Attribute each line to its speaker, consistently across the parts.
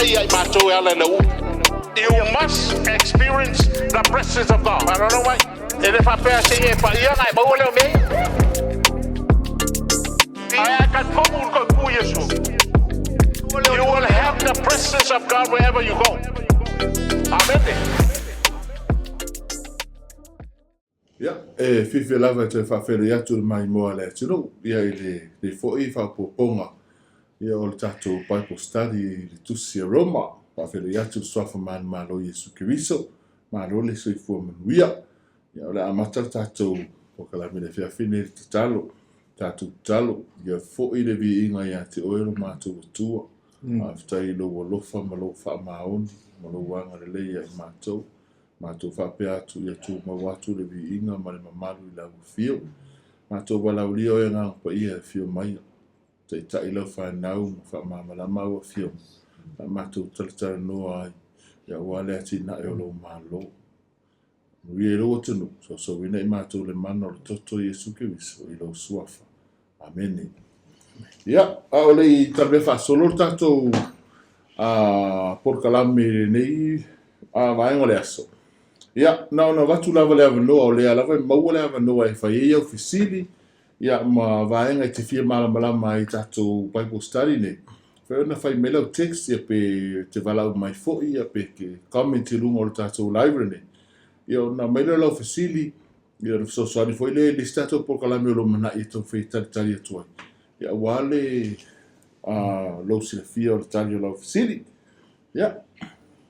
Speaker 1: You must experience the presence of God. I don't know why. And if I pass it, but you like, but what me? I can come on, you will have the presence of God wherever you go. Amen.
Speaker 2: Yeah, fifi lava te whawhere atu mai moa le tino. Ia le fōi whapoponga. Ia o le tātou Bible study le tusi a Roma. Whawhere atu swafa man malo Yesu Kiriso. Malo le soifua manuia. Ia o le amata tātou o kalami le whiawhine le tatalo. Tātou talo. Ia fōi le vi inga ia te oero mātou atua. Aftai lo walofa malo wha maoni. Malo wanga le leia i mātou. Mātou whapea atu ia tū mawatu le vi inga ma le mamalu I lau fio. Mātou walau lio e ngā pa ia fio mai. Te tai lau whanau ma whamamala ua fio. Mātou talatara noa ai. Ia wale ati na e o lo mālo. Nui e roa tunu. So wina I mātou le mana o le toto Yesu Kiriso I lo suafa. Amene. Ia, a ole I tabe whasolo tātou porkalame nei vaenga le aso. Ia, na watu lava le avanoa o lea lava maua le avanoa e whai au fisili. Ia, ma vaenga I te fia malamalama I tātou Bible study ne. Whai ona whai melau text ia pe te walau mai fo'i ia pe ke comment I lunga o le tātou library ne. Ia, na melau lau fisili. Ia, so soani foi le listato por kalame o lo mana I tau whai tari atuai. Ia, wale lau sila fia o le tari o lau fisili. Ia,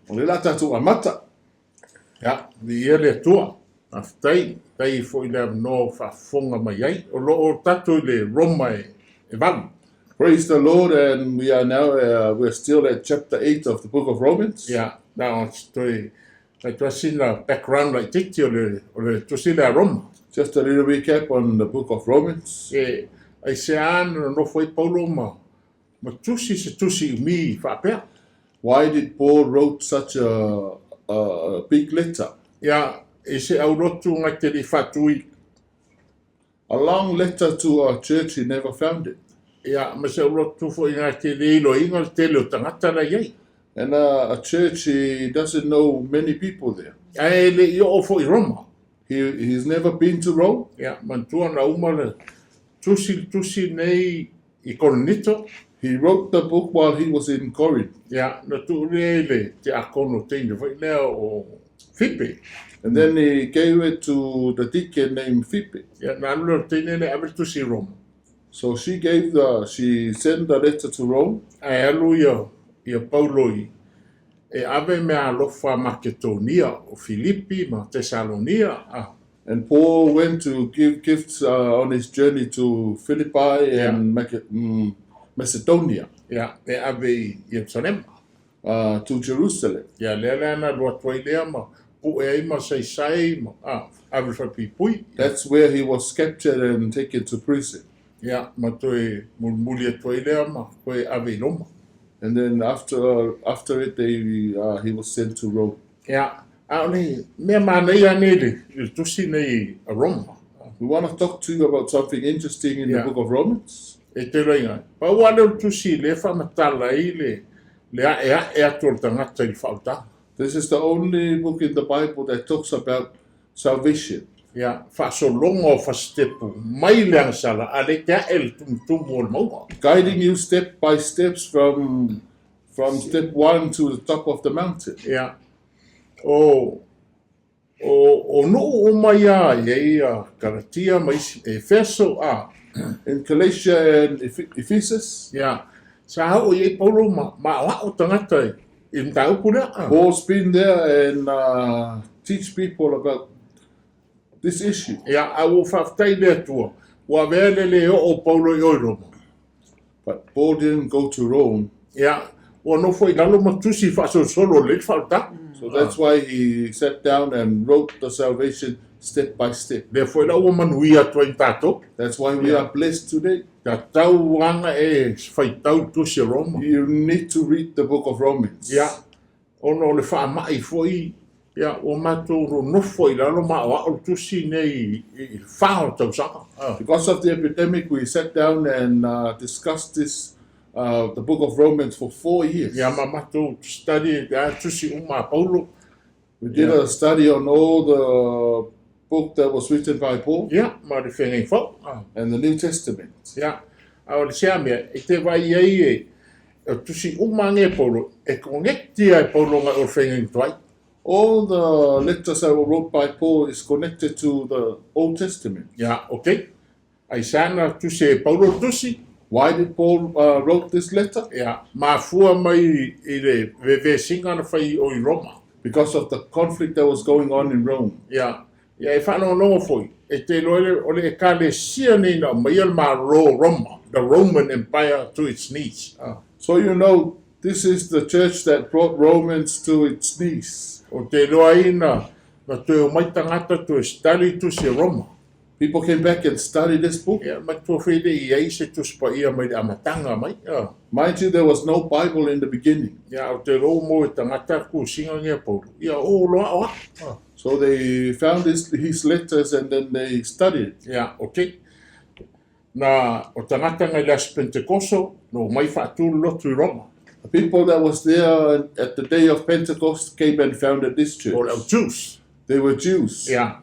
Speaker 2: o le la tātou amata.
Speaker 3: Ja, die hele toa. Aftai, tai foi le no fa fonga mai ai. O lo o tatu le Roma e van.
Speaker 2: Praise the Lord, and we are now we're still at chapter 8 of the book of Romans.
Speaker 3: Ja, now stoi tai twasina background like tiki o le tosila Roma.
Speaker 2: Just a little recap on the book of Romans.
Speaker 3: E ai se an no foi Paulo ma tusi se tusi mi fa pe.
Speaker 2: Why did Paul wrote such a big letter?
Speaker 3: Ja, e se au rotu ngai te li fatui.
Speaker 2: A long letter to our church, he never found it.
Speaker 3: Ja, ma se au rotu foi ngai te li lo inga te le tangata la iei.
Speaker 2: And a church, he doesn't know many people there.
Speaker 3: Ai le yo foi Roma.
Speaker 2: He's never been to Rome.
Speaker 3: Ja, mantua na umale tusi nei I Corinto.
Speaker 2: He wrote the book while he was in Corinth.
Speaker 3: Ja, na tu le te akono teine vai leo o Fipe.
Speaker 2: And then he gave it to the deacon named Fipe.
Speaker 3: Ja, na lo teine le avel tusi Roma.
Speaker 2: So she sent the letter to Rome.
Speaker 3: Ai alu ia Paulo e ave me alofa Macedonia o Filipi ma Thessalonia.
Speaker 2: And Paul went to give gifts on his journey to Philippi and Macedonia.
Speaker 3: Ja, e ave Jerusalem.
Speaker 2: To Jerusalem.
Speaker 3: Ja, le na lo toi le ma pu e ma sai ma ave fa pui.
Speaker 2: That's where he was captured and taken to prison.
Speaker 3: Ja, ma toi muli toi le ma ko ave Roma.
Speaker 2: And then after it he was sent to Rome.
Speaker 3: Ja, me manei anele tusi nei Roma.
Speaker 2: We want to talk to you about something interesting in the book of Romans.
Speaker 3: E te reinga. Pa wale tusi le whamatala I le e ator tangata I whauta.
Speaker 2: This is the only book in the Bible that talks about salvation.
Speaker 3: Ja, whasolongo whastepu. Mai leang sala, ale tea el tumtumu o maua.
Speaker 2: Guiding you step by steps from step 1 to the top of the mountain.
Speaker 3: Ja. O no o mai a ia Galatia mai Efeso
Speaker 2: in Galatia and Ephesus.
Speaker 3: Ja. Sa hau i Paulo ma o tangata I mtau pura.
Speaker 2: Paul's been there and teach people about this issue.
Speaker 3: Ja, au whaftai le tua. Wa vele le o Paulo I Roma.
Speaker 2: But Paul didn't go to Rome.
Speaker 3: Ja, wa no foi lalo matusi faso solo le falta.
Speaker 2: So that's why he sat down and wrote the salvation step by step.
Speaker 3: Le foi la o manuia tua tato.
Speaker 2: That's why we are blessed today.
Speaker 3: Ta tau wanga e fai tau tusi Roma.
Speaker 2: You need to read the book of Romans.
Speaker 3: Ja, ono le wha mai foi. Ja, o mato no foi lalo ma o tusi nei wha tau saka.
Speaker 2: Because of the epidemic, we sat down and discussed this the book of Romans for 4 years.
Speaker 3: Ia mamatu study tusi uma Palolo.
Speaker 2: We did a study on all the book that was written by Paul
Speaker 3: Ia ma le whengai whau.
Speaker 2: and the New Testament.
Speaker 3: Ia au le sea mea e te vai ai tusi uma nge Palolo e kongekti ai Palolo ngai o whengai tuai.
Speaker 2: All the letters that were wrote by Paul is connected to the Old Testament.
Speaker 3: Ia okay. Ai sana tusi e Palolo tusi.
Speaker 2: Why did Paul wrote this letter?
Speaker 3: Ia mafua mai i le veve singa na whai o I Roma.
Speaker 2: Because of the conflict that was going on in Rome.
Speaker 3: Ia e whanau longo foi. E te loele o le e ka le sia nei na mai al ma Roma. The Roman Empire to its knees.
Speaker 2: So you know, this is the church that brought Romans to its knees.
Speaker 3: O te loa ina na te o mai tangata to study to se Roma.
Speaker 2: People came back and studied this book.
Speaker 3: Ia mai tō whide I ai se tu spa ia mai amatanga mai.
Speaker 2: Mind you, there was no Bible in the beginning.
Speaker 3: Ia o te rou mo e tangata ku singa ngia Paulu. Ia o loa oa.
Speaker 2: So they found his letters and then they studied.
Speaker 3: Ia, okay. Na o tangata ngai las Pentecosto no mai whaatūru lotu I Roma.
Speaker 2: The people that was there at the day of Pentecost came and founded this church.
Speaker 3: O leo Jews.
Speaker 2: They were Jews.
Speaker 3: Ia.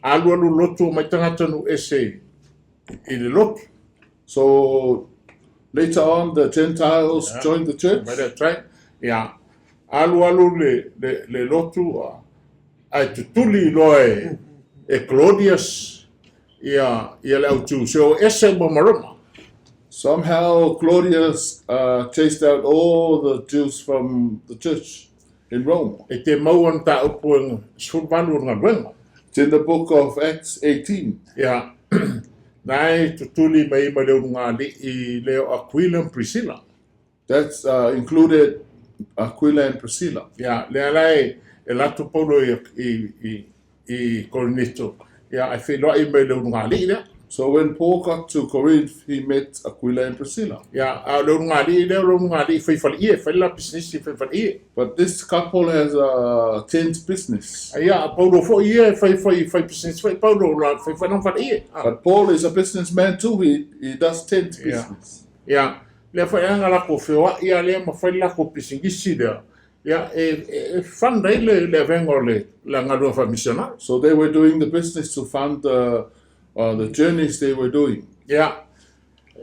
Speaker 3: Alu lotu mai tangata nu ese I le lotu.
Speaker 2: So later on, the Gentiles joined the church.
Speaker 3: Vai that's right. Ia. Alu le lotu ai tutuli loe e Claudius ia leo Jews. So ese mo maroma.
Speaker 2: Somehow Claudius chased out all the Jews from the church in Rome.
Speaker 3: E te mauan ta upuang sulvanu ngā ruenga.
Speaker 2: It's in the book of Acts 18.
Speaker 3: Ia. Nai tutuli mai ma leo ngā li I leo Aquila and Priscilla.
Speaker 2: That's included Aquila and Priscilla.
Speaker 3: Ia. Lea lai e latu Paulo I Corinto. Ia. Ai wheloa I mai leo ngā li lea.
Speaker 2: So when Paul got to Corinth, he met Aquila and Priscilla.
Speaker 3: Ia. Leo ngā li leo leo ngā li whaifali ie. Whaila business I whaifali ie.
Speaker 2: But this couple has a tent business.
Speaker 3: Ia. Paulo fo ie whai business. Whai Paulo la whaifanong whai ie.
Speaker 2: But Paul is a businessman too. He does tent business.
Speaker 3: Ia. Lea whai anga lako whioa ia lea ma whai lako pisingisi lea. Ia. E whandai le vengo le la ngarua wha missionary.
Speaker 2: So they were doing the business to fund the journeys they were doing.
Speaker 3: Ia.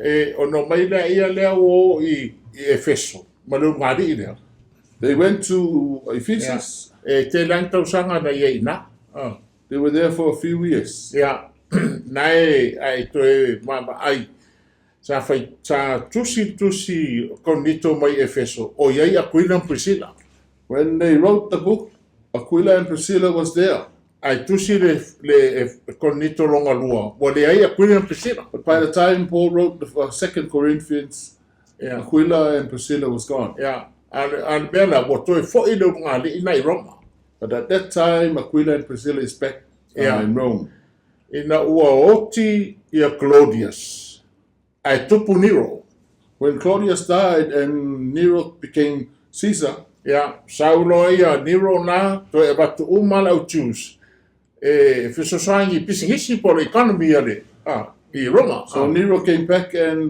Speaker 3: E ono mai lea ia lea o I Efeso. Ma leo ngari I lea.
Speaker 2: They went to Ephesus.
Speaker 3: E te lang tausanga na ia ina.
Speaker 2: They were there for a few years.
Speaker 3: Ia. Nai ai toe mama ai. Sa fai sa tusi konito mai Efeso. O iai Aquila and Priscilla.
Speaker 2: When they wrote the book, Aquila and Priscilla was there.
Speaker 3: Ai tusi le konito longa lua. Wa le ai Aquila and Priscilla.
Speaker 2: But by the time Paul wrote the 2 Corinthians,
Speaker 3: Ia.
Speaker 2: Aquila and Priscilla was gone.
Speaker 3: Ia. Al bela wa toe fo I leo ngali ina I Roma.
Speaker 2: But at that time, Aquila and Priscilla is back in Rome.
Speaker 3: Ina ua oti ia Claudius. Ai tupu Nero.
Speaker 2: When Claudius died and Nero became Caesar,
Speaker 3: Ia, Saulo ia Nero na to e batu umala au Jews. E fisosangi pisingisi po le economy ale. I Roma.
Speaker 2: so Nero came back and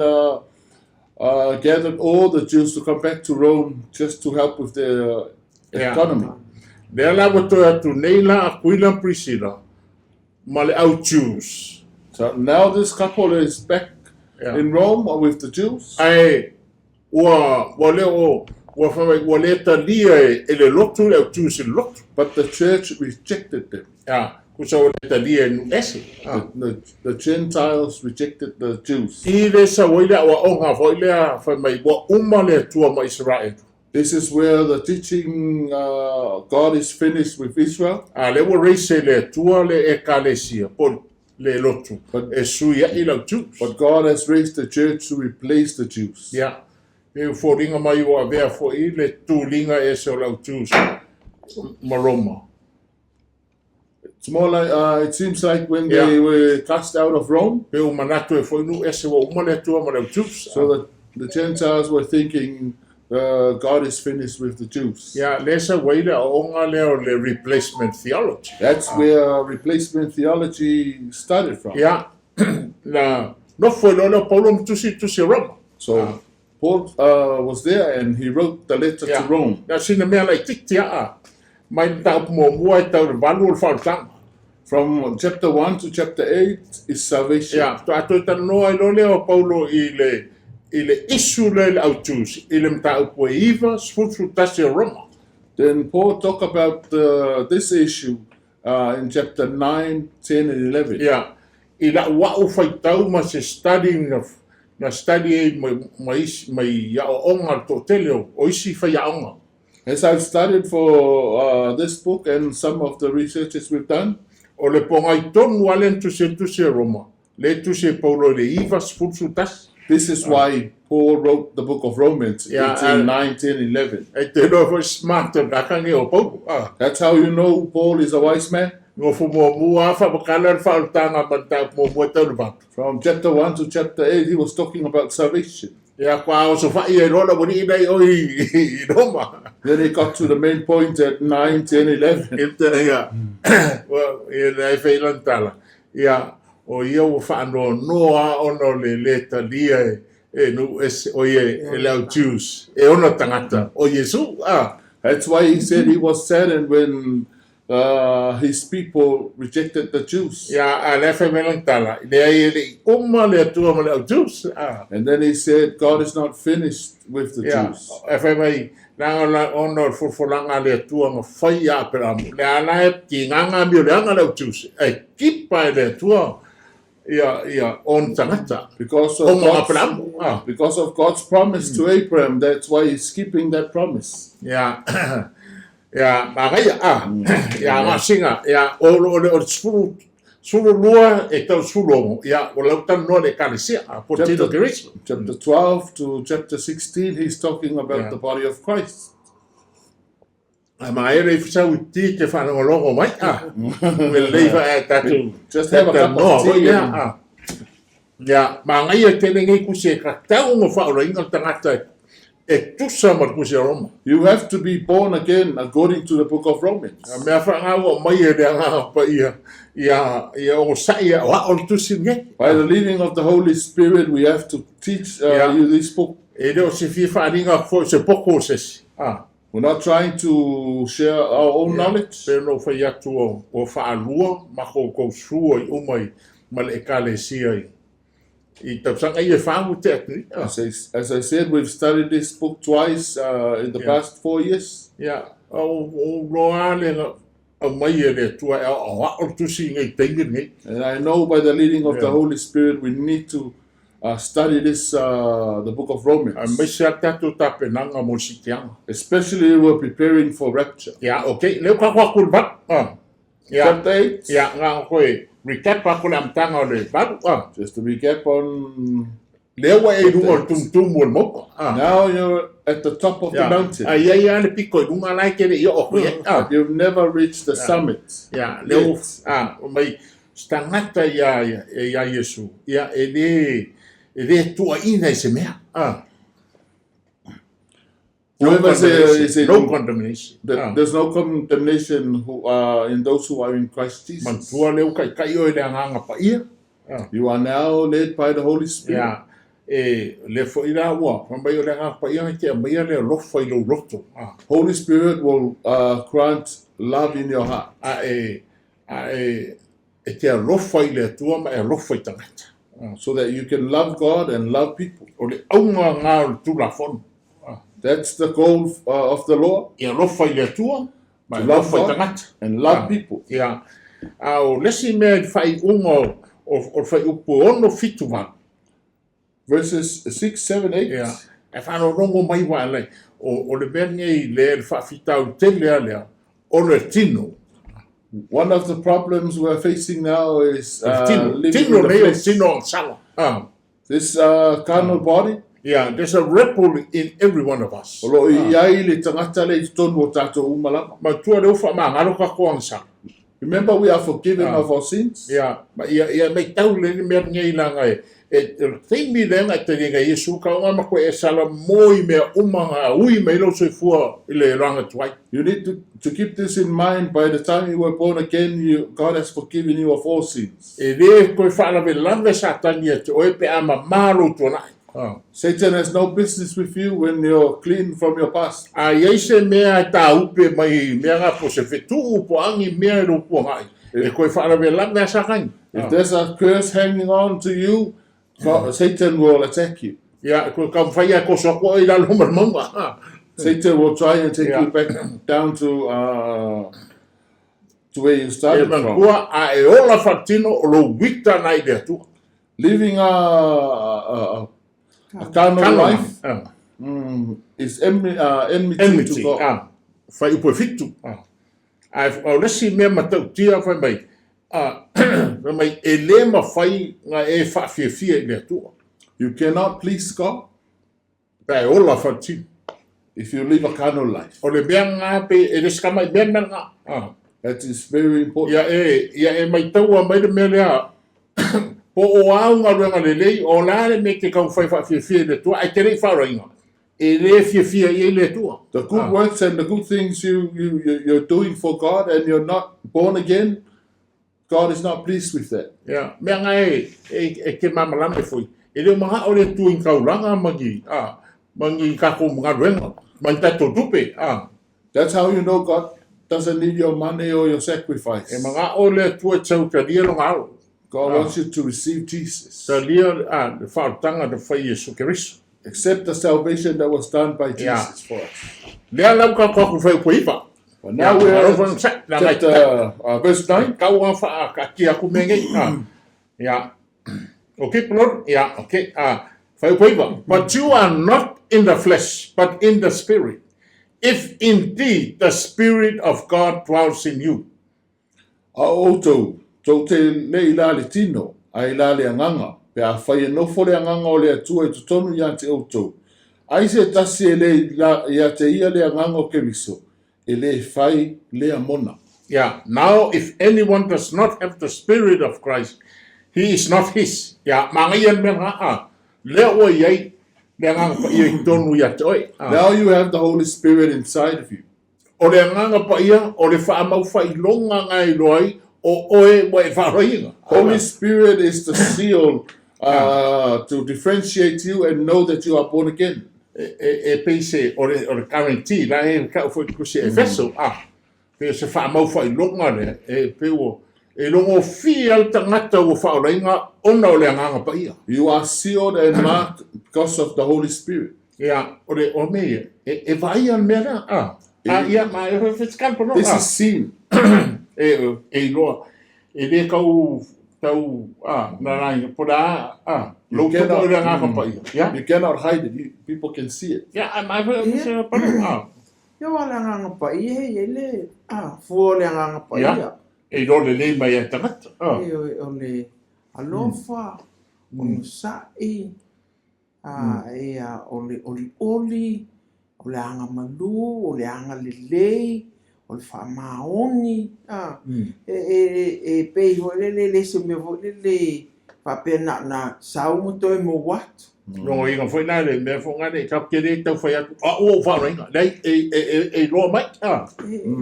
Speaker 2: gathered all the Jews to come back to Rome just to help with their economy.
Speaker 3: Lea la wato atu neila Aquila and Priscilla. Ma le au Jews.
Speaker 2: So now this couple is back in Rome with the Jews.
Speaker 3: Ai, ua leo wa le talia e le lotu le au Jews e lotu.
Speaker 2: But the church rejected them.
Speaker 3: Ia, kusa wa le talia nu ese.
Speaker 2: The Gentiles rejected the Jews.
Speaker 3: I le sa waila wa onga waila fa mai wa uma le tua ma Israel.
Speaker 2: This is where the teaching God is finished with Israel.
Speaker 3: Le wa reise le tua le ekalesia po le lotu. E suia I lau Jews.
Speaker 2: But God has raised the church to replace the Jews.
Speaker 3: Ia. E fōringa mai wa vea fo I le tūlinga e se o lau Jews. Ma Roma.
Speaker 2: It's more like, it seems like when they were cast out of Rome,
Speaker 3: Pe o manatu e fo inu e se wa uma le tua ma lau Jews.
Speaker 2: so that the Gentiles were thinking God is finished with the Jews.
Speaker 3: Ia, le sa waila o onga leo le replacement theology.
Speaker 2: That's where replacement theology started from.
Speaker 3: Ia. Na, no foi lona Paulo tusi Roma.
Speaker 2: So Paul was there and he wrote the letter to Rome.
Speaker 3: Ya sina mea lai titia mai tau mo mua tau valu whautanga.
Speaker 2: From chapter 1 to chapter 8 is salvation.
Speaker 3: Ya, to ato ta noa ilo leo Paulo i le isu le autus, i le mta upo iwa, sfutu tasi Roma.
Speaker 2: Then Paul talk about this issue in chapter 9, 10 and 11.
Speaker 3: Ya, i la wau whaitau ma se studying of na study e mai ya o onga to teleo, o isi whai ya onga.
Speaker 2: As I've studied for this book and some of the researches we've done,
Speaker 3: O le ponga i tonu alen tu se Roma. Le tu se Paulo le iwa sfutu tasi.
Speaker 2: this is why Paul wrote the book of Romans, 18, 9, 10, 11.
Speaker 3: E te no foi smart na kange o Paulo.
Speaker 2: That's how you know Paul is a wise man.
Speaker 3: Ngo fu mo mua fa bakala fa tanga manta mo mo tau ba.
Speaker 2: From chapter 1 to chapter 8, he was talking about salvation.
Speaker 3: Ya kwa o so fa i rola boni dai o i Roma.
Speaker 2: Then he got to the main point at 9, 10, 11.
Speaker 3: Inte ya. Well, e lai fe lantala. Ya o ia o fa no noa ono le leta dia e no es o ye el Jews e ono tangata o Yesu
Speaker 2: That's why he said he was saddened when his people rejected the Jews.
Speaker 3: ya ale fe melantala le ai le tua mo le Jews
Speaker 2: And then he said, God is not finished with the
Speaker 3: ya
Speaker 2: Jews.
Speaker 3: e fe mai na ono fulanga le tua mo fai ya pera le ana e kinganga mi le anga le Jews e kipa le tua ya on tangata
Speaker 2: Because of God's promise to Abraham, that's why he's keeping that promise.
Speaker 3: ya ya makaya ya masinga ya o sulu lua e tau sulu ya o lautan no le kalesia por tino Cristo.
Speaker 2: Chapter 12 to chapter 16, he's talking about the body of Christ.
Speaker 3: Ma ere fisa uti te fa no longo mai we leiva e tatu
Speaker 2: Just have a cup of tea.
Speaker 3: ya mangaya te ngai ku se ka tau mo fa o inga tangata e tusa mar ku se Roma.
Speaker 2: You have to be born again according to the book of Romans.
Speaker 3: Me fa nga o mai e nga pa ya o sai wa o tusi nge.
Speaker 2: By the leading of the Holy Spirit, we have to teach you this book.
Speaker 3: E do se fi fa ringa fo se poko se
Speaker 2: We're not trying to share our own knowledge.
Speaker 3: Pero no fa ya tu o fa alua ma ko su i umai mal e kalesia I tapsanga I fa mu te
Speaker 2: As I said, we've studied this book twice in the past 4 years.
Speaker 3: ya o roale o mai le tua o tu si ngai tengi ngai.
Speaker 2: And I know by the leading of the Holy Spirit, we need to study this, the book of Romans. Especially we're preparing for rapture.
Speaker 3: Ya, okay. Leo ka kwa kulbat.
Speaker 2: Chapter 8.
Speaker 3: Ya, nga koe recap pa kula mtanga le baru.
Speaker 2: Just to recap on.
Speaker 3: Leo wa e rungo tum mo.
Speaker 2: Now you're at the top of the mountain.
Speaker 3: Ya le piko runga lai kere yo o.
Speaker 2: You've never reached the summit.
Speaker 3: Ya, leo mai stangata ya Yesu. Ya ele tua ina se mea.
Speaker 2: Whoever says
Speaker 3: no condemnation.
Speaker 2: There's no condemnation in those who are in Christ Jesus. You are now led by the Holy Spirit. Holy Spirit will grant love in your heart. So that you can love God and love people. That's the goal of the Lord.
Speaker 3: To
Speaker 2: love God and love people.
Speaker 3: Yeah.
Speaker 2: Verses 6, 7, 8.
Speaker 3: Yeah.
Speaker 2: One of the problems we're facing now is living in the flesh. This carnal body.
Speaker 3: Yeah, there's a ripple in every one of us.
Speaker 2: Remember, we are forgiven of our sins.
Speaker 3: Yeah, but make thing me then at the Yesu
Speaker 2: you need to keep this in mind. By the time you were born again, God has forgiven you of all sins. Satan has no business with you when you're clean from your past.
Speaker 3: Ai se mea ta upe mai mea nga po se fetu po angi mea lo po ngai. E koe whaara me langa sa kai.
Speaker 2: If there's a curse hanging on to you, Satan will attack you.
Speaker 3: Ya ko kam whaia ko so ko i la lo monga.
Speaker 2: Satan will try and take you back down to where you started from.
Speaker 3: Kua a e ola fatino o lo wita nai de tu.
Speaker 2: Living a carnal life is enmity to God.
Speaker 3: Whai upo fitu. Ai o lesi mea matau tia whai mai. Whai mai e le ma whai nga e whawhiawhia i lea tua.
Speaker 2: You cannot please God
Speaker 3: Pai ola fatino.
Speaker 2: if you live a carnal life.
Speaker 3: O le mea ngā pe e le skamai mea mea ngā.
Speaker 2: That is very important.
Speaker 3: Ia e mai taua mai le mea lea. Po o aunga runga le lei, o lare me ke kau whai whawhiawhia le tua, ai te rei wharainga. E le whiawhia i le tua.
Speaker 2: The good works and the good things you're doing for God and you're not born again, God is not pleased with that.
Speaker 3: Ia, mea ngā e ke mamalame fui. E leo maha o le tua in kauranga mangi kako mga runga. Mangi tato tupe.
Speaker 2: That's how you know God doesn't need your money or your sacrifice.
Speaker 3: E mga o le tua tau ka lia longa alo.
Speaker 2: God wants you to receive Jesus.
Speaker 3: Sa lia, le whaotanga de whai Yesu Keriso.
Speaker 2: Accept the salvation that was done by Jesus for us.
Speaker 3: Lea lau ka kua ku whai upoipa.
Speaker 2: But now we're at chapter, verse 9.
Speaker 3: Kau ang wha ka kia ku mengei. Ya. Okay, Lord. Ya, okay. Whai upoipa. But you are not in the flesh, but in the spirit. If indeed the spirit of God dwells in you.
Speaker 2: Tau te le ila le tino, a ila le anganga, pe a whai nofo le anganga o le atua i tutonu ia te outou. Ai se tasi e le ia te ia le anganga o Keriso, e le whai le amona.
Speaker 3: Yeah, now if anyone does not have the spirit of Christ, he is not his. Yeah, mangayan menga le o iai le anganga pa ia i tonu ia te oi.
Speaker 2: Now you have the Holy Spirit inside of you.
Speaker 3: O le anganga pa ia, o le whaamau whai longa ngai loai,
Speaker 2: Holy Spirit is the seal to differentiate you and know that you are born again.
Speaker 3: E peise o le guarantee la e ka fo ku se efeso pe se fa mau fa longa le e pe o e longo fiel tangata o fa olinga ona o le nganga pa ia.
Speaker 2: You are sealed and marked because of the Holy Spirit.
Speaker 3: Yeah, o le o me e vai an mera ia ma e fits campo no.
Speaker 2: This is seen.
Speaker 3: E loa e le kau tau na rai poda lo que no le ngaka pa ia.
Speaker 2: You cannot hide it. People can see it.
Speaker 3: Yeah, I se pa
Speaker 4: Yo wala nga pa ia ele fu le nga pa ia.
Speaker 3: E lo le mai e tangata.
Speaker 4: E o le alofa o sa e o le o le anga malu o le anga lelei o le whamaoni e pei ho le se me vo le papena na sau mo to mo watu.
Speaker 3: No i foi na le me fo ngane ka kere tau fai atu o fa ringa dai e lo mai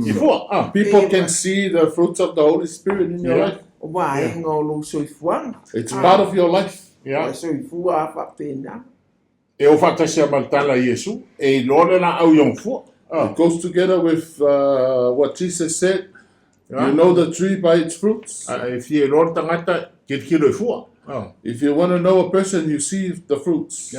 Speaker 3: i fo
Speaker 2: people can see the fruits of the Holy Spirit in your life.
Speaker 4: Wa e ngo lo so fuang.
Speaker 2: It's part of your life.
Speaker 4: Yeah, so fu a fa pena.
Speaker 3: E o fa tasi maltala Yesu e lo le na au yong fo.
Speaker 2: It goes together with what Jesus said. You know the tree by its fruits.
Speaker 3: If you lo tangata kilo fo.
Speaker 2: If you want to know a person, you see the fruits.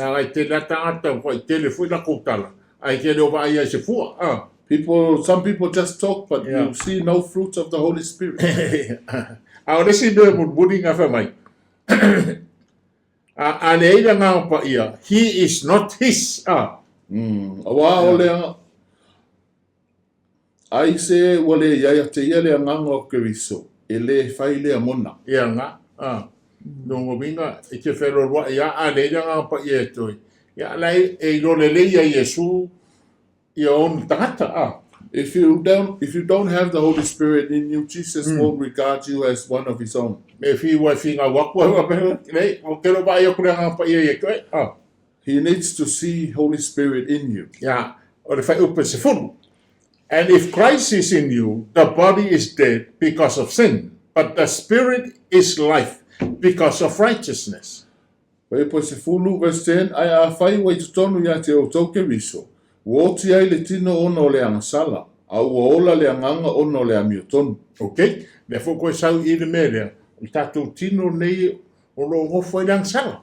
Speaker 2: Some people just talk, but you see no fruits of the Holy Spirit.
Speaker 3: He is not his.
Speaker 2: Ai se wale ia te ia le nganga o Keriso, e le whai le amona.
Speaker 3: Ia nga, nongo minga, e te whero roa, ia a le nga pa ia toi. Ia lai, e lo le ia Yesu, ia on tangata.
Speaker 2: If you don't have the Holy Spirit in you, Jesus won't regard you as one of his own. He needs to see Holy Spirit in you.
Speaker 3: Yeah, and if Christ is in you, the body is dead because of sin, but the spirit is life because of righteousness.
Speaker 2: Wai po se fulu verse 10 ai a fai wai tutonu ia te o tauke riso. Woti ai le tino ona o le angasala. A ua ola le anganga ona o le amiotonu.
Speaker 3: Okay, le fo ko sau i le mele. I tatu tino nei o lo ngofo i le angsala.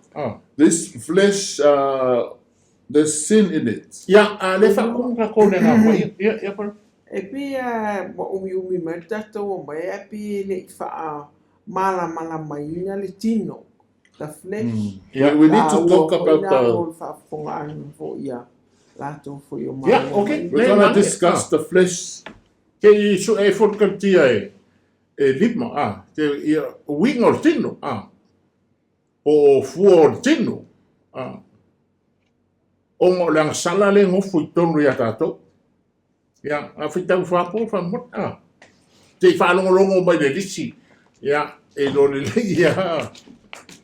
Speaker 2: This flesh, there's sin in it.
Speaker 3: Ia, le fa kunga kone nga mo. Ia, pa.
Speaker 4: E pia mo umi mai tatou mai e pi le fa mala mai ina le tino. The flesh.
Speaker 2: We need to talk about
Speaker 3: Yeah, okay.
Speaker 2: We're going to discuss the flesh.
Speaker 3: Ke I su e forkantia e lima, te wing o tino, o fuo o tino, o mo lang sala le ngofu I tonu ia tatou. Ia, a fitau whapo, whamot, te whanongolongo mai le lisi, ia, e lo le ia,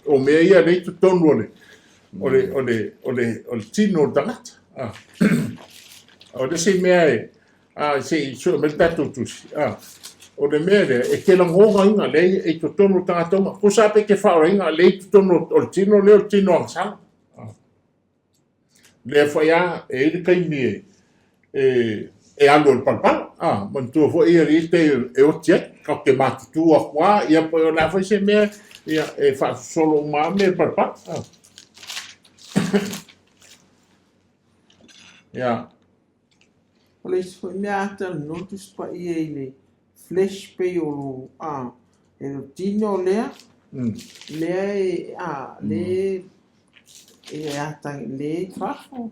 Speaker 3: o mea ia nei tu tonu o le tino o tangata. O le se mea e, se so me tatu tusi, o le mea le, e ke langonga inga le e tu tonu o tangata uma, ko sape ke whaora inga le tu tonu o le tino angsala. Le whaia e iri kai mie, e alo le palpala, mantua fo ia ri te e o tia, ka ke matutu a kwa, ia po o la fai se mea, ia e fa solo ma me palpala. Yeah.
Speaker 4: Well, it's for me after notice pa le flesh pe o e tino lea le e ata le fafo.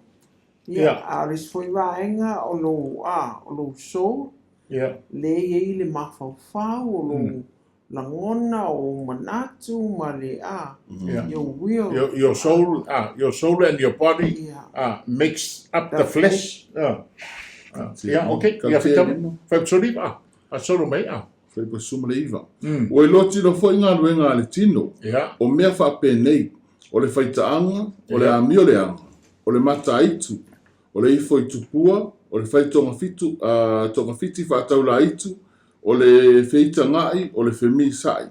Speaker 4: Yeah, aris foi vaenga o lo so.
Speaker 3: Yeah.
Speaker 4: Le le mafau o lo langona o manatu ma le your will,
Speaker 3: your soul and your body mix up the flesh. Yeah, okay. Yeah, fai soli solo mai
Speaker 2: fai pa sumale iva. O loti no foi nga luenga le tino. O mea fa penei o le faitaanga, o le amio le anga, o le mata aitu, o le ifo itupua, o le fai tonga fiti fa taula aitu. O le feita ngai, o le femi sai,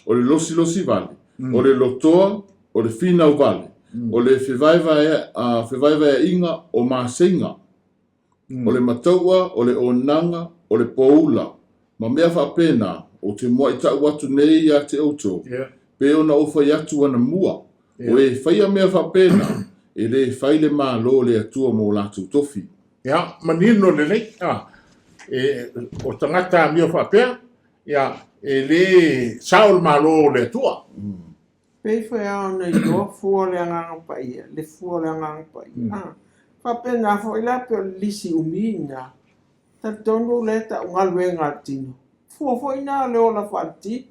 Speaker 2: o le losi vale, o le lotoa, o le finau vale, o le fewaiva inga o masenga, o le mataua, o le onanga, o le poula, ma mea whapena, o te mua I tau watu nei a te auto, pe ona o whai atu ana mua, o e whaia mea whapena, e le whaile maa lo le atua mo latu tofi.
Speaker 3: Ja, manino le nei, o tangata mio whapea, ia, e le saul malo le tua.
Speaker 4: Pei whai au nei loa fua le anganga pa ia, le fua le anganga pa ia. Whapena fo ila pe lisi umina, ta tonu le ta ungalwe ngatino. Fua ina le ola whati.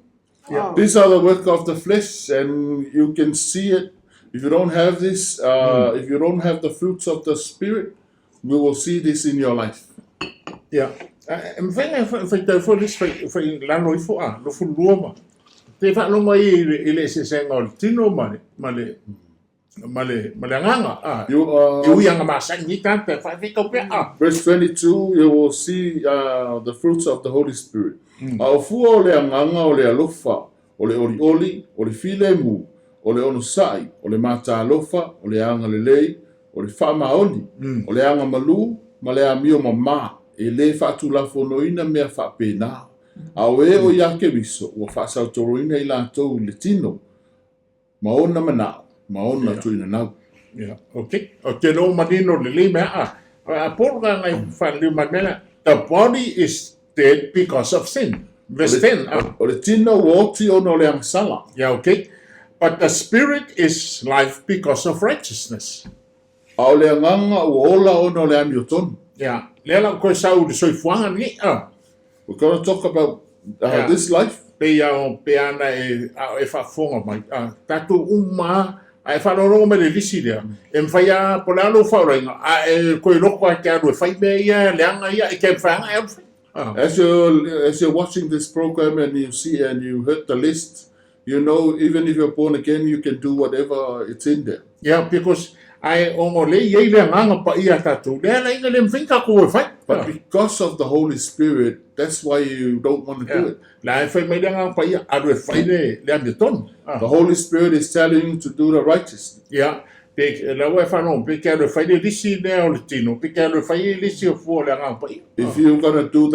Speaker 2: These are the work of the flesh and you can see it. If you don't have this, if you don't have the fruits of the spirit, we will see this in your life.
Speaker 3: Ja, en fai tau fōlis fai lano I fō lo fu luoma. Te whanonga I le se senga o le tino male anganga. I uianga masangi tante, fai kau pea.
Speaker 2: Verse 22, you will see the fruits of the Holy Spirit. A fua o le anganga o le alofa, o le oli, o le filemu, o le onusai, o le mata alofa, o le anga lelei, o le whamaoli, o le anga malu, ma le amio mama. E le whaatu la whonoina mea whapena. Au e o iake wiso, ua whaasau toroina I lātou le tino. Maona mana, maona tuina nau.
Speaker 3: Yeah, okay. O te no manino le le mea porga ngai whanliu manena. The body is dead because of sin. Verse 10.
Speaker 2: O le tino woti o no le angsala.
Speaker 3: Yeah, okay. But the spirit is life because of righteousness.
Speaker 2: Au le anganga ua ola o no le amiotonu.
Speaker 3: Yeah. Lela ko sau de soifuanga ni
Speaker 2: We're going to talk about this life.
Speaker 3: Pe ana e fa fonga mai tatu uma ai fa no me le lisi dia em fa ya polalo fa renga e ko lo kwa ka do fa me ya leanga ya e ke fa
Speaker 2: As you're watching this program and you see and you heard the list, you know even if you're born again you can do whatever it's in there.
Speaker 3: Yeah, because Ai ongo le ye le nganga pa ia tatu. Le na inga le mfinka ko fai.
Speaker 2: But because of the Holy Spirit, that's why you don't want to do it.
Speaker 3: La e fai mai le nganga pa ia adu e fai le amiton.
Speaker 2: The Holy Spirit is telling you to do the righteous.
Speaker 3: Yeah. La wa fa no pe ke le fai le lisi le o le tino. Pe ke le fai le lisi o fu le nganga pa ia.
Speaker 2: If you're going to do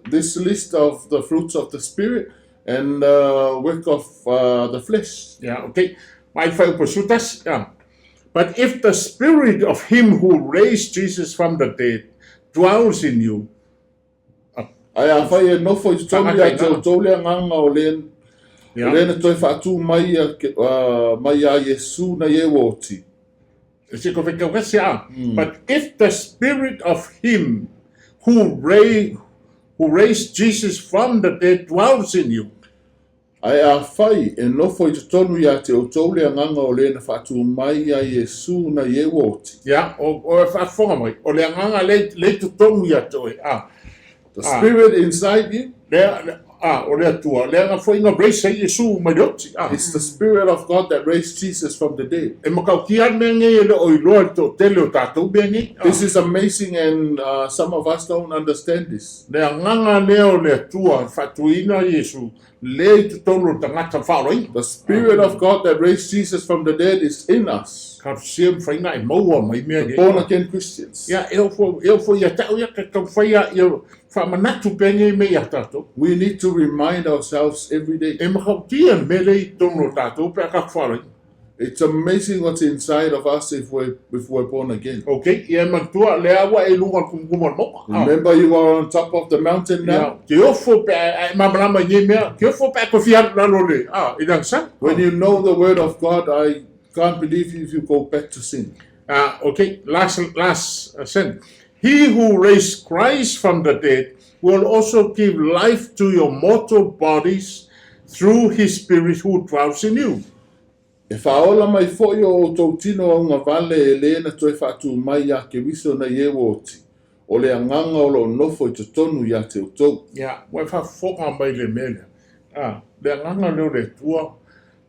Speaker 2: this list of the fruits of the Spirit and work of the flesh.
Speaker 3: Yeah, okay. My fai pasutas. Yeah. But if the spirit of him who raised Jesus from the dead dwells in you,
Speaker 2: Ai fai e nofo I tonu ia te tole nganga o len. Len toi fatu mai a Yesu na ye woti.
Speaker 3: But if the spirit of him who raised Jesus from the dead dwells in you,
Speaker 2: Ai a fai e nofo I te tonu ia te tole nganga o len fatu mai a Yesu na ye woti.
Speaker 3: yeah, o fa fonga mai, o le nganga le tu tonu ia toi.
Speaker 2: The spirit inside you.
Speaker 3: O le tua, le nga foi nga raise Yesu mai doti.
Speaker 2: It's the Spirit of God that raised Jesus from the dead.
Speaker 3: E makau kia me nge le o iloa to tele o tatou be nge.
Speaker 2: This is amazing, and some of us don't understand this.
Speaker 3: Le nganga leo le tua fatuina Yesu le tu tonu tangata whaoroi.
Speaker 2: The Spirit of God that raised Jesus from the dead is in us.
Speaker 3: Ka siem whainga e maua mai mea
Speaker 2: The born again Christians.
Speaker 3: Ya eo fo ia tau ia ka tau whaia ia whamanatu penge me ia tatou.
Speaker 2: We need to remind ourselves every day.
Speaker 3: E makau tia me le tonu tatou pe ka whaoroi.
Speaker 2: It's amazing what's inside of us if we're born again.
Speaker 3: Okay, ia mantua le awa e lunga kumkumon mo.
Speaker 2: Remember, you are on top of the mountain now.
Speaker 3: Ke ofo pe mamalama nye mea, ke ofo pe ko fiat lalo le. Idang sa.
Speaker 2: When you know the word of God, I can't believe if you go back to sin.
Speaker 3: Okay, last sentence. He who raised Christ from the dead will also give life to your mortal bodies through his spirit who dwells in you.
Speaker 2: E whaola mai fo o tau tino o ngā vale e lena toi whatu mai a ke wiso na ye woti. O le anganga o lo nofo I te tonu ia te utau.
Speaker 3: Yeah, wai whafonga mai le mele. Le nganga leo le tua,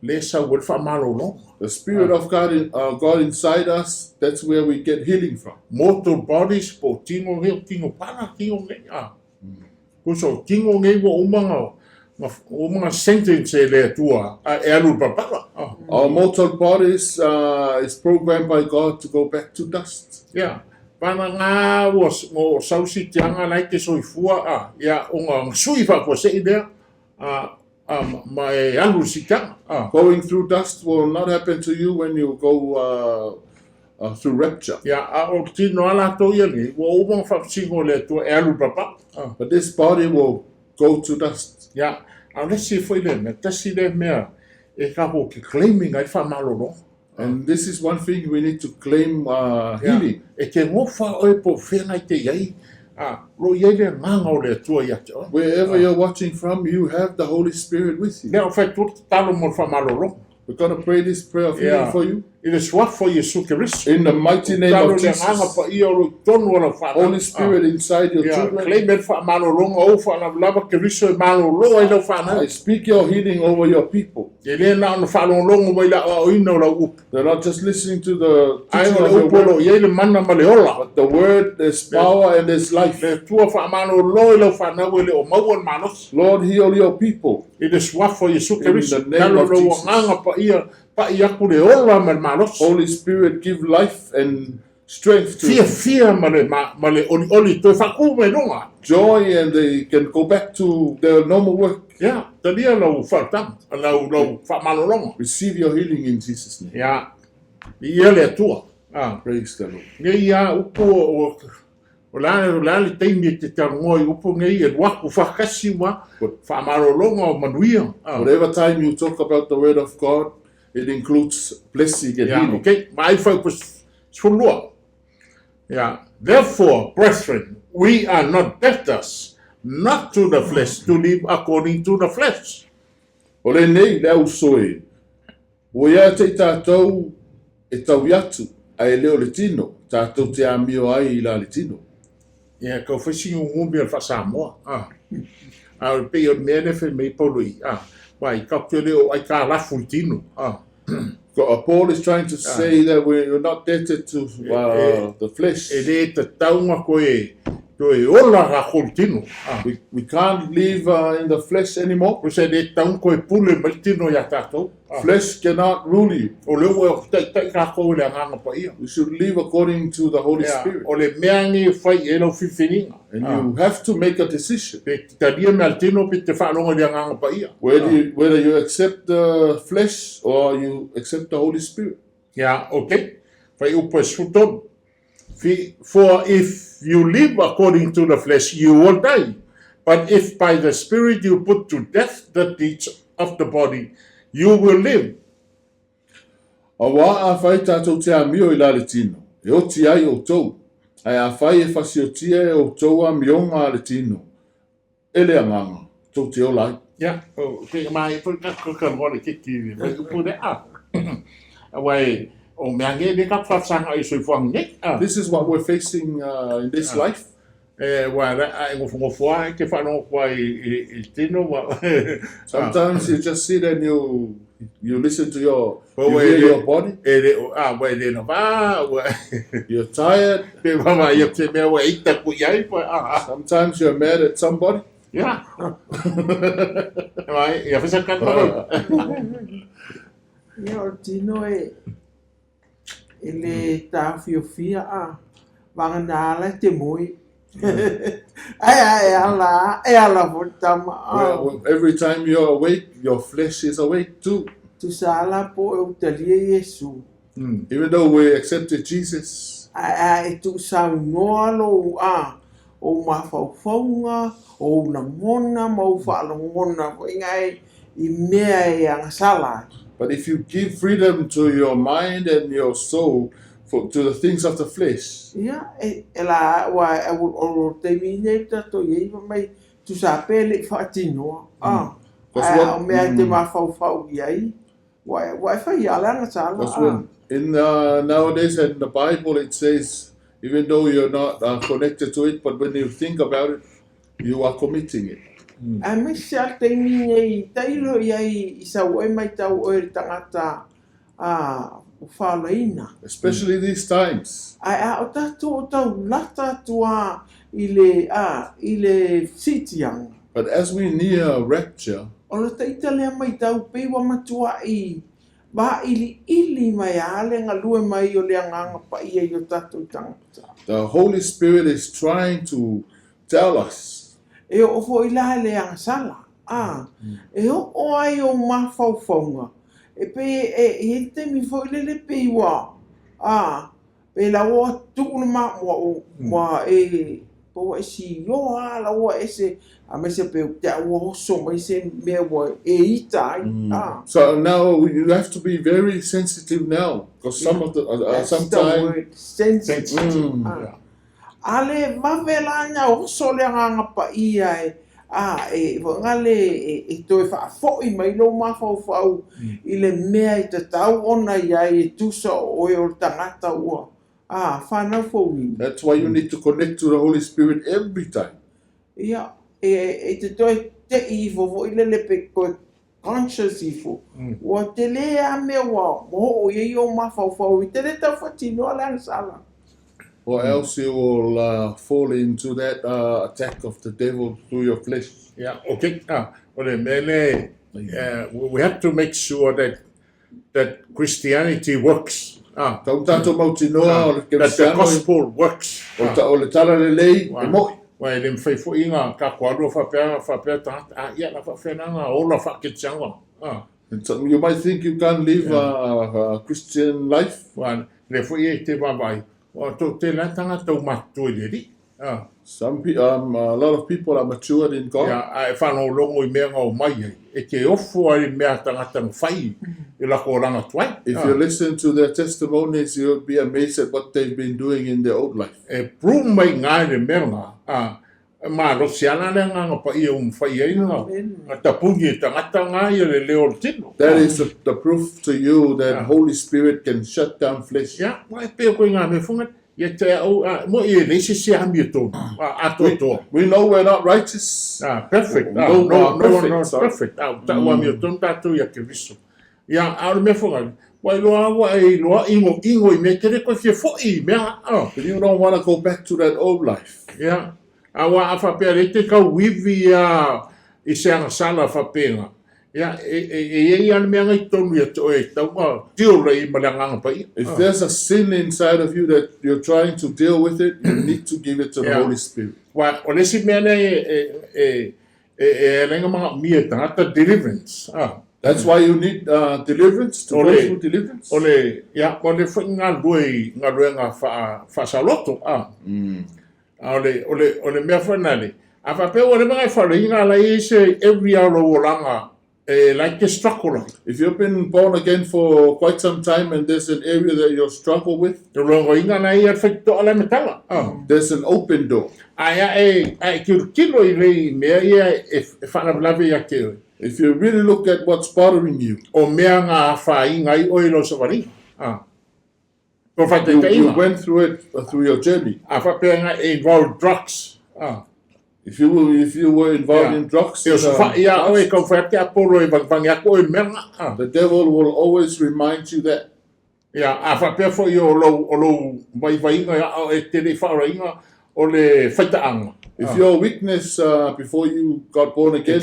Speaker 3: le sa wai whamarolonga.
Speaker 2: The Spirit of God inside us, that's where we get healing from.
Speaker 3: Mortal bodies po tingo heo tingo pana tingo nge. Kuso tingo nge wa umanga o mga sentence le tua e alu papala.
Speaker 2: Our mortal bodies is programmed by God to go back to dust.
Speaker 3: Yeah. Pana ngā o sausi tianga lai ke soifua ia o ngā sui wha ko se idea mai alu sitanga.
Speaker 2: Going through dust will not happen to you when you go through rapture.
Speaker 3: Yeah, o tino ala to ia ni wo umang whapsingo le tua e alu papa.
Speaker 2: But this body will go to dust.
Speaker 3: Yeah, let's see foi le me tasi le mea e ka ho ki claiming ai whamalolo.
Speaker 2: And this is one thing we need to claim healing.
Speaker 3: E ke ngofa o e po whenga te iai. Lo iai le nganga o le tua ia te o.
Speaker 2: Wherever you're watching from, you have the Holy Spirit with you.
Speaker 3: Lea o whai tuta talo mo whamalolo.
Speaker 2: We're going to pray this prayer of healing for you.
Speaker 3: It is what for Yesu Christ.
Speaker 2: In the mighty name of Jesus. Holy Spirit inside your children. I speak your healing over your people. They're not just listening to the teaching of your word, but the word, there's power and there's life. Lord, heal your people.
Speaker 3: It is what for Yesu Christ.
Speaker 2: In the name of Jesus. Holy Spirit, give life and strength to joy, and they can go back to their normal work.
Speaker 3: Yeah,
Speaker 2: Receive your healing in Jesus' name.
Speaker 3: Yeah,
Speaker 2: Praise the Lord. Whatever time you talk about the word of God, it includes blessing and healing.
Speaker 3: Okay, my focus is from Lord. Yeah. Therefore, brethren, we are not debtors, not to the flesh, to live according to the flesh.
Speaker 2: Ole nei leo soe. O ia te tātou e tau yatu ai leo le tino. Tātou te amio ai la le tino.
Speaker 3: Yeah, ko fisi ngumbi al Samoa. Pe o mene fe me polui. Wai ka te leo ai ka la fultino.
Speaker 2: Paul is trying to say that we're not debted to the flesh.
Speaker 3: E le te taunga koe ola ka koltino.
Speaker 2: We can't live in the flesh anymore.
Speaker 3: Ko se le taung koe pule maltino ya tatou.
Speaker 2: Flesh cannot rule you.
Speaker 3: O le o tai ka ko le nganga pa ia.
Speaker 2: We should live according to the Holy Spirit.
Speaker 3: O le meangi fai e lo fifininga.
Speaker 2: And you have to make a decision.
Speaker 3: Pe tadia maltino pe te whanonga le nganga pa ia.
Speaker 2: Whether you accept the flesh or you accept the Holy Spirit.
Speaker 3: Yeah, okay. Fai upa suton. For if you live according to the flesh, you will die. But if by the Spirit you put to death the deeds of the body, you will live.
Speaker 2: A wā a whai tātou te amio I la le tino. E oti ai o tau. Ai a whai e whasiotia e o tau a mionga le tino. E le anganga. Tau te o lai.
Speaker 3: Yeah, ke mai pu ka ngore ke ki. Pu de a. Awai o meange de ka whasanga I soi fuang nek.
Speaker 2: This is what we're facing in this life.
Speaker 3: Sometimes
Speaker 2: you just sit and you listen to you hear your body. You're tired. Sometimes you're mad at somebody.
Speaker 3: Yeah.
Speaker 4: Tino ele tafiofia vanganala te moi.
Speaker 2: Every time you're awake, your flesh is awake too. Even though we accepted Jesus, but if you give freedom to your mind and your soul to the things of the flesh, nowadays in the Bible it says, even though you're not connected to it, but when you think about it, you are committing it. Especially these times. But as we near rapture, the Holy Spirit is trying to tell us so now you have to be very sensitive now, because some of the sometimes that's why you need to connect to the Holy Spirit every time. Or else you will fall into that attack of the devil through your flesh.
Speaker 3: Yeah, okay. We have to make sure that Christianity works. That the gospel works.
Speaker 2: You might think you can live a Christian life. Some people, a lot of people are matured in God. If you listen to their testimonies, you'll be amazed at what they've been doing in their old life.
Speaker 3: That
Speaker 2: is the proof to you that Holy Spirit can shut down flesh. We know we're not righteous.
Speaker 3: Perfect. Ia, au me fonga. Wai loa ingo I me tere koe fie fo'i mea.
Speaker 2: But you don't want to go back to that old life.
Speaker 3: Ia, awa a whapea re te kau wivi I se anga sala whapenga. Ia, e ana mea ngai tonu ia to e tau tio rei malanganga pa ia.
Speaker 2: If there's a sin inside of you that you're trying to deal with it, you need to give it to the Holy Spirit.
Speaker 3: Wa, o lesi mea nei lenga mga mia tangata deliverance.
Speaker 2: That's why you need deliverance, to go through deliverance.
Speaker 3: Ole, ia, ole ngā lue ngā whasaloto. Ole mea whanare. A whapea ole mga whare inga lai se every hour o langa like a struggle.
Speaker 2: If you've been born again for quite some time and there's an area that you struggle with,
Speaker 3: there's
Speaker 2: an open door. If you really look at what's bothering you,
Speaker 3: you
Speaker 2: went through it through your journey.
Speaker 3: Involved drugs.
Speaker 2: If you were involved in drugs, the devil will always remind you that. If your weakness before you got born again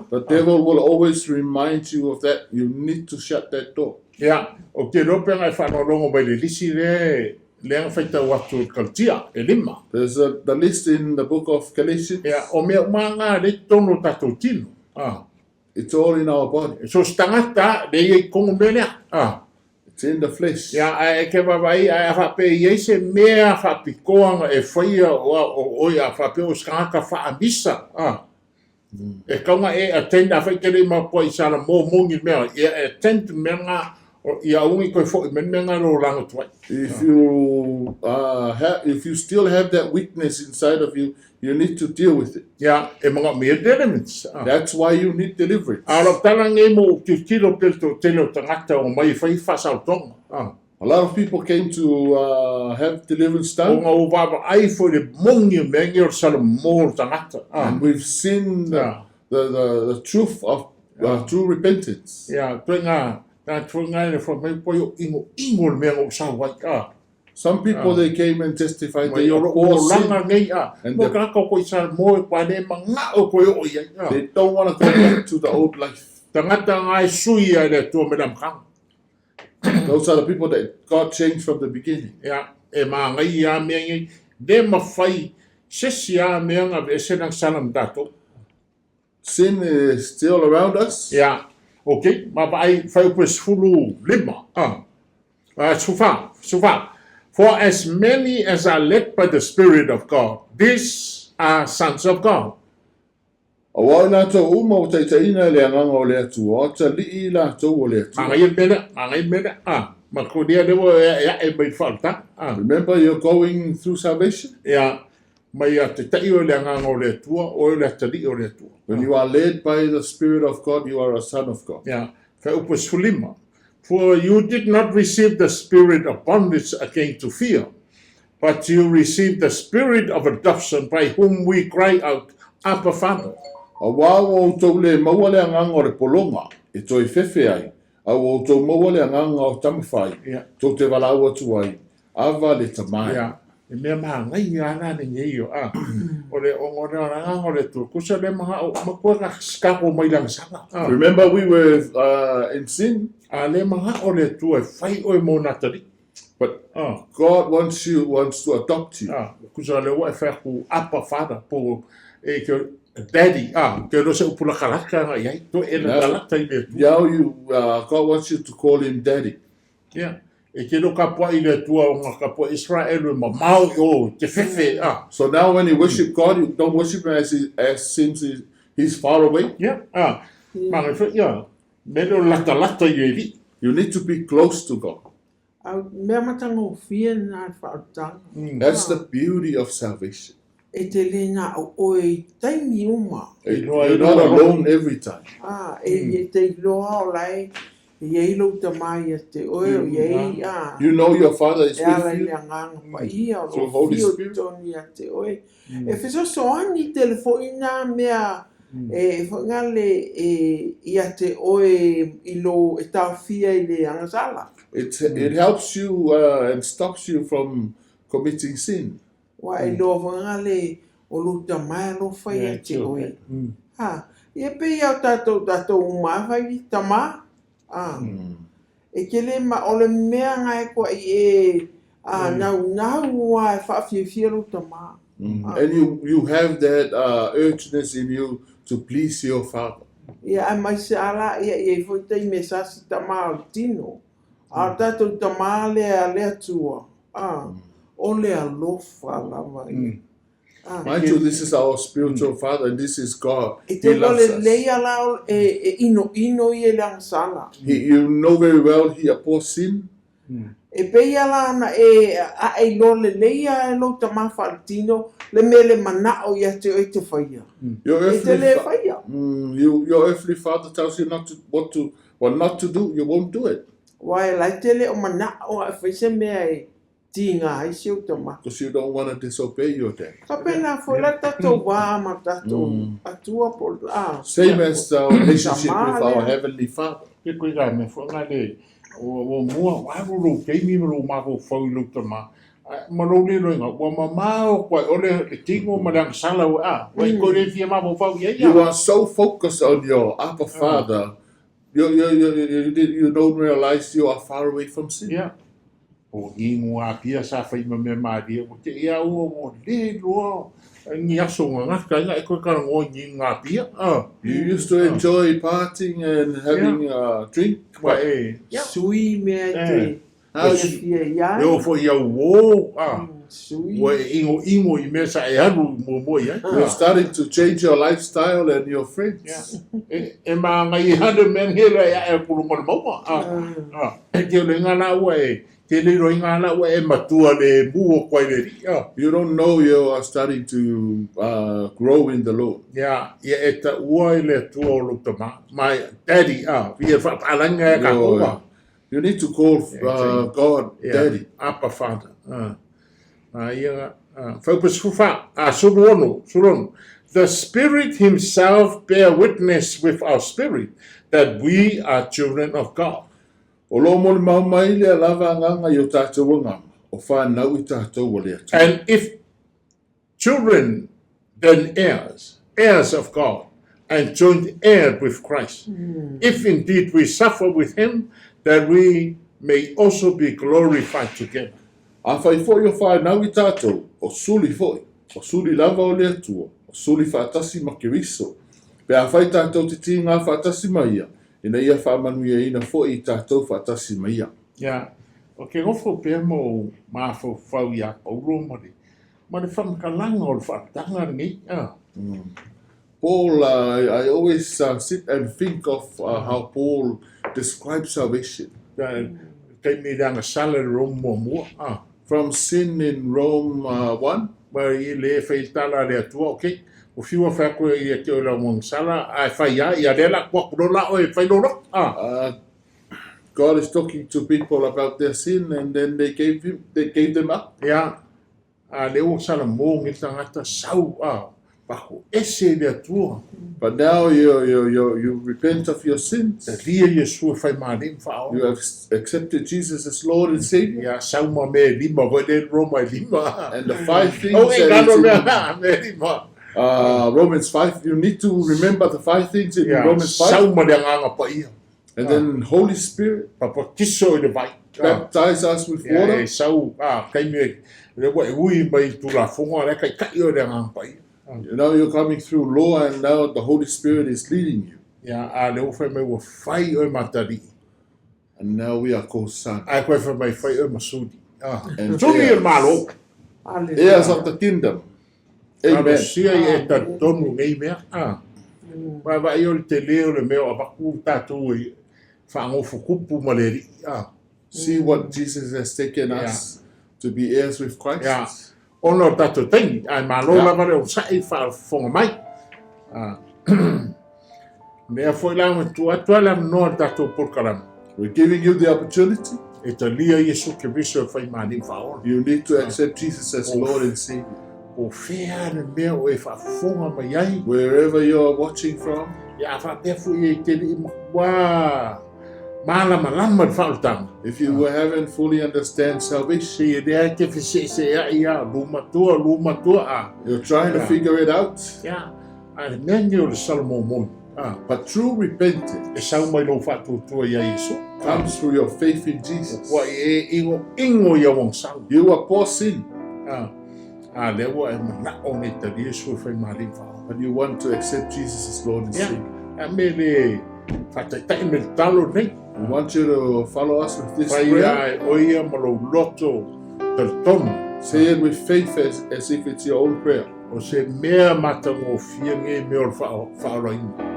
Speaker 2: the devil will always remind you of that. You need to shut that door.
Speaker 3: Yeah, okay,
Speaker 2: There's the list in the book of Galatians.
Speaker 3: Yeah,
Speaker 2: it's all in our body.
Speaker 3: So it's
Speaker 2: in the flesh.
Speaker 3: Yeah, e kaunga attend a whai kere ma koe sara mō mungi mea, attend menga ia ungi koe fo menga lo langa tuai.
Speaker 2: If you still have that weakness inside of you, you need to deal with it.
Speaker 3: Yeah, e mga mea deliverance.
Speaker 2: That's why you need deliverance.
Speaker 3: Alo talang e mo tilo pelto telo tangata o mai whai whasau tonga.
Speaker 2: A lot of people came to have deliverance done. And we've seen the truth of true repentance. Some people they came and testified they all sin, and they don't want to go back to the old life. Those are the people that God changed from the beginning. Sin is still around us.
Speaker 3: Yeah. Okay. For as many as are led by the Spirit of God, these are sons of God.
Speaker 2: Remember, you're going through salvation?
Speaker 3: Yeah. When you
Speaker 2: are led by the Spirit of God, you are a son of God.
Speaker 3: Yeah. For you did not receive the spirit of bondage again to fear, but you received the spirit of adoption by whom we cry out, Abba, Father.
Speaker 2: Remember, we were in sin. But God wants to adopt you.
Speaker 3: Daddy,
Speaker 2: God wants you to call him daddy.
Speaker 3: Yeah. So
Speaker 2: now when you worship God, you don't worship him as seems he's far away.
Speaker 3: Yeah. You
Speaker 2: need to be close to God. That's the beauty of salvation. You're not alone every time.
Speaker 4: Iei lo tamai a te oe, o iei
Speaker 2: You know your Father is
Speaker 4: e ala
Speaker 2: with
Speaker 4: i
Speaker 2: you.
Speaker 4: le anganga pa ia o
Speaker 2: Through
Speaker 4: lo
Speaker 2: Holy
Speaker 4: fio
Speaker 2: Spirit.
Speaker 4: toni a te oe. E fesoasoani telefoina mea e whangale ia te oe i lo e tawhia i le angasala.
Speaker 2: It helps you and stops you from committing sin.
Speaker 4: Wa e lo whangale o lo tamai lo whai a te oe. Ha, ia pe ia tatou umawhai i tama. E kele ma ole mea ngai kwa i e nau wa e whawhiawhia lo tama.
Speaker 2: And you have that urgency in you to please your Father.
Speaker 4: Ia ai mai se ala ia i e whoitai me sasi tama o tino. A tatou tama le atua. O le alofa lava ia.
Speaker 2: Mind you, this is our spiritual Father, and this is God.
Speaker 4: E
Speaker 2: He
Speaker 4: te
Speaker 2: loves
Speaker 4: wale
Speaker 2: us.
Speaker 4: leia lao e ino i e lang sala.
Speaker 2: You know very well He abhors sin.
Speaker 4: E peia la na e lo le leia e lo tama faltino le mele manao ia te o te whaia.
Speaker 2: Your
Speaker 4: E te
Speaker 2: earthly,
Speaker 4: le whaia.
Speaker 2: your earthly Father tells you not to what not to do. You won't do it
Speaker 4: Wai lai te le o manao a whaise mea e tinga ai si o tama.
Speaker 2: because you don't want to disobey your dad.
Speaker 4: Ka pena whola tatou wā ma tatou atua po
Speaker 2: Same as our relationship with our Heavenly Father.
Speaker 3: Ke koe kai me whangale o mua wāruru keimi maro mako whauilu tama. Maro le roinga, wa mamao koe ole e tingo marang salau wai koe re fia mako whau ia
Speaker 2: You are so focused on your Abba Father, you don't realize you are far away from sin.
Speaker 3: Yeah. O ingo a pia sa whaima me maaria, o te ea ua o le roa, ngi aso ngaka inga e koe karango ngi ngā pia.
Speaker 2: You used to enjoy partying and having a drink.
Speaker 3: Wa e,
Speaker 4: Sui mea te fia iai.
Speaker 3: leo fo ia uo,
Speaker 4: Sui.
Speaker 3: wa e ingo I mea sa e haru mo ia.
Speaker 2: You're starting to change your lifestyle and your friends.
Speaker 3: E ma ngai hana men hera e kurunga mauma. E te ole ngana ua e, te lero ngana ua e matua le mua koe le ri.
Speaker 2: You don't know you are starting to grow in the Lord.
Speaker 3: Ia e ta ua I le tua o lo tama. My daddy, via whapalanga e ka kua.
Speaker 2: You need to call God Daddy.
Speaker 3: Apa Father. Ia, focus fufa, surono. The Spirit Himself bear witness with our spirit that we are children of God.
Speaker 2: O lo mo le maumai le lava nganga yo tātou ngama. O whanau I tātou o le atu.
Speaker 3: And if children, then heirs of God, and joint heir with Christ. If indeed we suffer with Him, that we may also be glorified together.
Speaker 2: A whai fōi o whanau I tātou. O suli fōi. O suli lava o le atua. O suli whātasi ma ke riso. Pe a whai tātou te ti ngā whātasi ma ia. Ina ia whamanu ia ina fōi I tātou whātasi ma ia.
Speaker 3: Yeah. Okay, ngofo pia mo mafo fau ia paulo mare. Mare whamakalanga o le whaatanga ngi.
Speaker 2: Paul, I always sit and think of how Paul describes salvation.
Speaker 3: Kei me ranga sala Rome mua.
Speaker 2: From sin in Rome 1,
Speaker 3: Mare I le whaitala le atua, okay. O fiwa whako I te ola mong sala, ai whai ia rela kua kurola o e whailora.
Speaker 2: God is talking to people about their sin, and then they gave them up.
Speaker 3: Ia, le o sala mō ngi tangata sau, pako ese le atua.
Speaker 2: But now you repent of your sins.
Speaker 3: Te lia Yesua whai marim whao.
Speaker 2: You have accepted Jesus as Lord and Savior.
Speaker 3: Ia, sau ma me lima, vai le Roma lima.
Speaker 2: And the 5 things
Speaker 3: Oh, e
Speaker 2: that
Speaker 3: kano
Speaker 2: it's
Speaker 3: me lima.
Speaker 2: in Romans 5, you need to remember the 5 things in Romans 5.
Speaker 3: Sau ma le nganga pa ia.
Speaker 2: And then Holy Spirit
Speaker 3: Papa kiso I le vai.
Speaker 2: baptize us with water.
Speaker 3: E sau, kai me, le wa e ui mai tu la fonga, le kai kai o le nganga pa ia.
Speaker 2: You know, you're coming through law, and now the Holy Spirit is leading you.
Speaker 3: Ia, le o whai mai wa whai o matari.
Speaker 2: And now we are called sons.
Speaker 3: Ai koe whai mai whai o masudi.
Speaker 2: And
Speaker 3: Tumi e malo.
Speaker 2: heirs of the kingdom. Amen.
Speaker 3: Sia I e ta tonu ngei mea. Vai vai o le te leo le meo a baku tātou I whangofu kupu maleri.
Speaker 2: See what Jesus has taken us to be heirs with Christ.
Speaker 3: Ia, ono tātou tengi. Ai malo lava le o sai whonga mai. Mea foi la tu atua la no tātou porkarama.
Speaker 2: We're giving you the opportunity.
Speaker 3: E talia Iesu Keriso e whai mani whaona.
Speaker 2: You need to accept Jesus as Lord and Savior.
Speaker 3: O whea ne mea o e whafonga mai ai.
Speaker 2: Wherever you're watching from,
Speaker 3: Ia whapefu i te li wā. Malama lama whautanga.
Speaker 2: if you haven't fully understand salvation,
Speaker 3: Se rea ke whise se ia luma tua a.
Speaker 2: you're trying to figure it out.
Speaker 3: Ia, a le mea nge o le salamo mon.
Speaker 2: But true repentance
Speaker 3: E sau mai lo whatutua ia Iesu.
Speaker 2: comes through your faith in Jesus.
Speaker 3: Wa e ingo ia wang sau.
Speaker 2: You are poor sin,
Speaker 3: A lewa e mana o ne tali Iesu e whai mari whao.
Speaker 2: but you want to accept Jesus as Lord and
Speaker 3: Ia,
Speaker 2: Savior.
Speaker 3: a me le whataitai me le talo nei.
Speaker 2: We want you to follow us with this
Speaker 3: Whai
Speaker 2: prayer.
Speaker 3: ai oia ma lo loto tel tonu.
Speaker 2: Say it with faith as if it's your own prayer.
Speaker 3: O se mea matango fia nge me o whaoraina.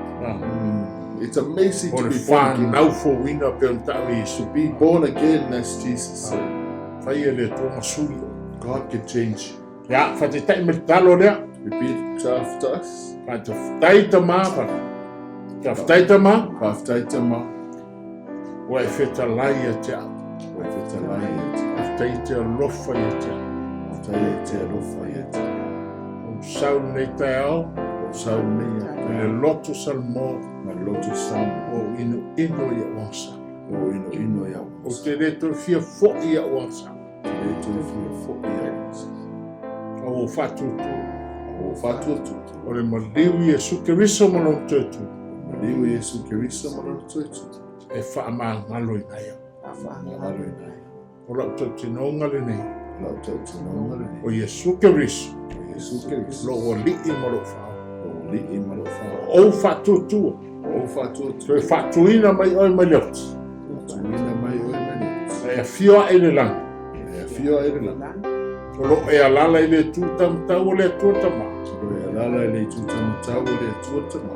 Speaker 2: It's amazing
Speaker 3: O
Speaker 2: to
Speaker 3: le
Speaker 2: be born again.
Speaker 3: whanau fo wina pe on tau Iesu.
Speaker 2: To be born again as Jesus said.
Speaker 3: Whai e le tonga sui o.
Speaker 2: God can change.
Speaker 3: Ia, whataitai me le talo rea.
Speaker 2: Repeat it after us.
Speaker 3: Whataitai tama. Whataitai tama.
Speaker 2: Kaftaitama,
Speaker 3: Wa e wheta lai a te au.
Speaker 2: wefetalaiet,
Speaker 3: Whatai te alofa i a te au.
Speaker 2: wataete alofaiet,
Speaker 3: O sau nei tai au.
Speaker 2: o saunea,
Speaker 3: E le loto salmo.
Speaker 2: malotu sam,
Speaker 3: O ino i a wansa.
Speaker 2: o ino
Speaker 3: O
Speaker 2: yawas,
Speaker 3: te reto fia fo i a wansa.
Speaker 2: leto fia fo yawas,
Speaker 3: O whatutu.
Speaker 2: o fatuatu,
Speaker 3: O le maliu Iesu Keriso ma lo tutu.
Speaker 2: liu Yesu Keriso malatuatu,
Speaker 3: E whaama ngalo i nei au.
Speaker 2: mahalina,
Speaker 3: O lau tautinonga le nei.
Speaker 2: lautautu nongale,
Speaker 3: O Iesu Keriso.
Speaker 2: o Yesu Keriso,
Speaker 3: Lo o li i mo lo whao.
Speaker 2: o li i malofa,
Speaker 3: O whatutu.
Speaker 2: o fatuatu,
Speaker 3: So e whatuina mai oi mai leoti.
Speaker 2: tuina mai oi manit,
Speaker 3: E fioa e le lang.
Speaker 2: e fio airela,
Speaker 3: O lo e alala i le tūtamtau o le tuatama.
Speaker 2: o lala le tutamutau le tuatama,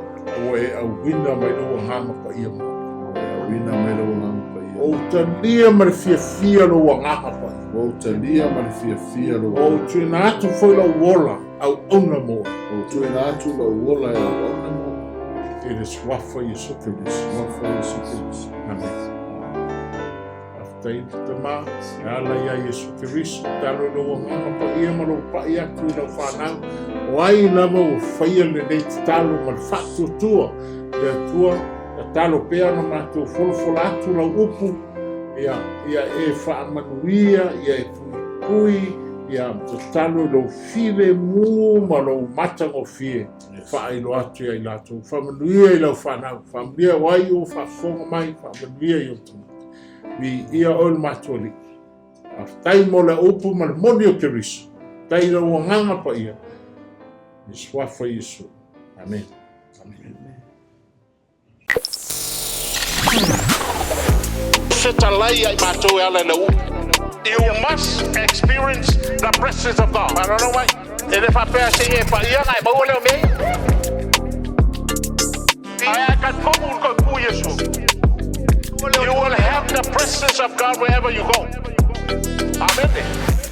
Speaker 3: O e au wina mai lo hanga pa ia mo.
Speaker 2: o wina mai lo ngam pa
Speaker 3: O
Speaker 2: ia,
Speaker 3: ta lia ma le fia lo nganga pa ia.
Speaker 2: o talia ma le fia lo,
Speaker 3: O tuina atu foi la wola au ona mo.
Speaker 2: o tuina atu lo wola e ona mo,
Speaker 3: E le swafa Iesu Keriso.
Speaker 2: mafa Yesu Keriso.
Speaker 3: Amen. Aftai tama, e ala ia Iesu Keriso, talo lo nganga pa ia ma lo pa ia tu la whanau. O ai lava o whaia le nei te talo ma le whatu tua. Le atua, le talo pea na mātou wholawhola atu la upu. Ia e whaamanuia, ia e kui, ia te talo lo file mu ma lo matango fie. Whaelo atu ia i lato. Whamanuia i lau whanau. Whamanuia wai o whafonga mai, whamanuia i o tunu. Vi ia o le mātua li. Aftai mo le upu ma le moni o Keriso. Tai la wanganga pa ia. I swafa Iesu. Amen. Amen.
Speaker 1: Fetalai ai mātou e ala na u. You must experience the presence of God. I don't know why. E le whapea se e pa ia ngai mau leo mei. Ai ka komu ko ku Yesu. You will have the presence of God wherever you go. Amen.